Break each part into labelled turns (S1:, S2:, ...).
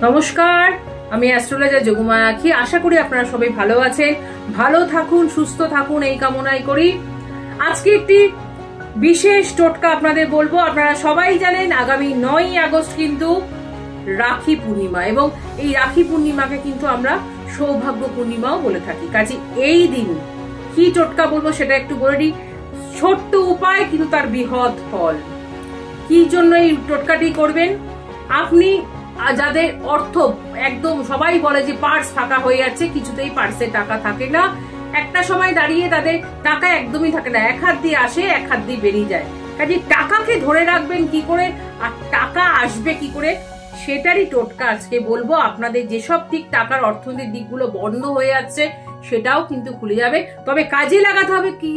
S1: নমস্কার, আমি অ্যাস্ট্রোলজার যোগমায়া আঁখি। আশা করি আপনারা সবাই ভালো আছেন, ভালো থাকুন, সুস্থ থাকুন এই কামনাই করি। আজকে একটি বিশেষ টোটকা আপনাদের বলবো। আপনারা সবাই জানেন আগামী 9ই আগস্ট কিন্তু রাখি পূর্ণিমা, এবং এই রাখি পূর্ণিমাকে কিন্তু আমরা সৌভাগ্য পূর্ণিমাও বলে থাকি। কাজে এই দিন কি টোটকা বলবো সেটা একটু বলে দিই। ছোট্ট উপায় কিন্তু তার বৃহৎ ফল। কি জন্য এই টোটকাটি করবেন? আপনি যাদের অর্থ একদম, সবাই বলে যে পার্স ফাঁকা হয়ে যাচ্ছে, কিছুতেই পার্সে টাকা থাকে না, একটা সময় দাঁড়িয়ে তাদের টাকা একদমই থাকে না, এক হাত দিয়ে আসে এক হাত দিয়ে বেরিয়ে যায়। কাজে টাকাকে ধরে রাখবেন কি করে আর টাকা আসবে কি করে, সেটারই টোটকা আজকে বলবো। আপনাদের যেসব ঠিক টাকার অর্থনৈতিক দিকগুলো বন্ধ হয়ে যাচ্ছে সেটাও কিন্তু খুলে যাবে। তবে কাজে লাগাতে হবে কি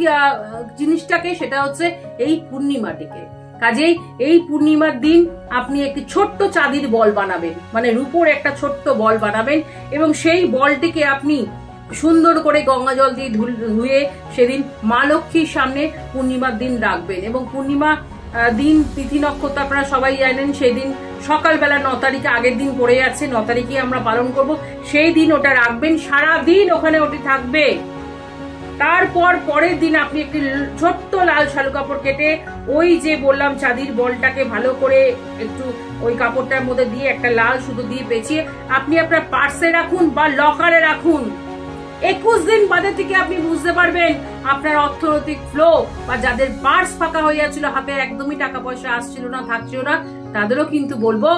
S1: জিনিসটাকে, সেটা হচ্ছে এই পূর্ণিমাটিকে। কাজেই এই পূর্ণিমার দিন আপনি একটি ছোট্ট চাঁদির বল বানাবেন, মানে রূপোর একটা ছোট্ট বল বানাবেন, এবং সেই বলটিকে আপনি সুন্দর করে গঙ্গা জল দিয়ে ধুয়ে সেদিন মা লক্ষ্মীর সামনে পূর্ণিমার দিন রাখবেন। এবং পূর্ণিমা দিন তিথি নক্ষত্র আপনারা সবাই জানেন, সেই দিন সকালবেলা 9 তারিখে, আগের দিন পড়ে যাচ্ছে 9 তারিখে আমরা পালন করব, সেই দিন ওটা রাখবেন, সারা দিন ওখানে ওটি থাকবে। তারপর পরের দিন আপনি একটি ছোট্ট লাল শালু কাপড় কেটে ওই যে বললাম চাঁদির বলটাকে ভালো করে একটু ওই কাপড়টার মধ্যে দিয়ে একটা লাল সুতো দিয়ে পেঁচিয়ে আপনি আপনার পার্সে রাখুন বা লকারে রাখুন। 21 দিন বাদে থেকে আপনি বুঝতে পারবেন আপনার অর্থনৈতিক ফ্লো, বা যাদের পার্স ফাঁকা হয়ে যাচ্ছিল, হাতে একদমই টাকা পয়সা আসছিল না, থাকছিল না, তাদেরও কিন্তু বলবো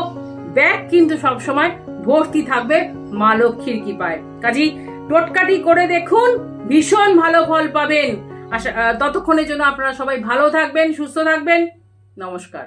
S1: ব্যাগ কিন্তু সবসময় ভর্তি থাকবে মা লক্ষ্মীর কৃপায়। কাজেই টোটকাটি করে দেখুন, ভীষণ ভালো ফল পাবেন। ততক্ষণের জন্য আপনারা সবাই ভালো থাকবেন, সুস্থ থাকবেন। নমস্কার।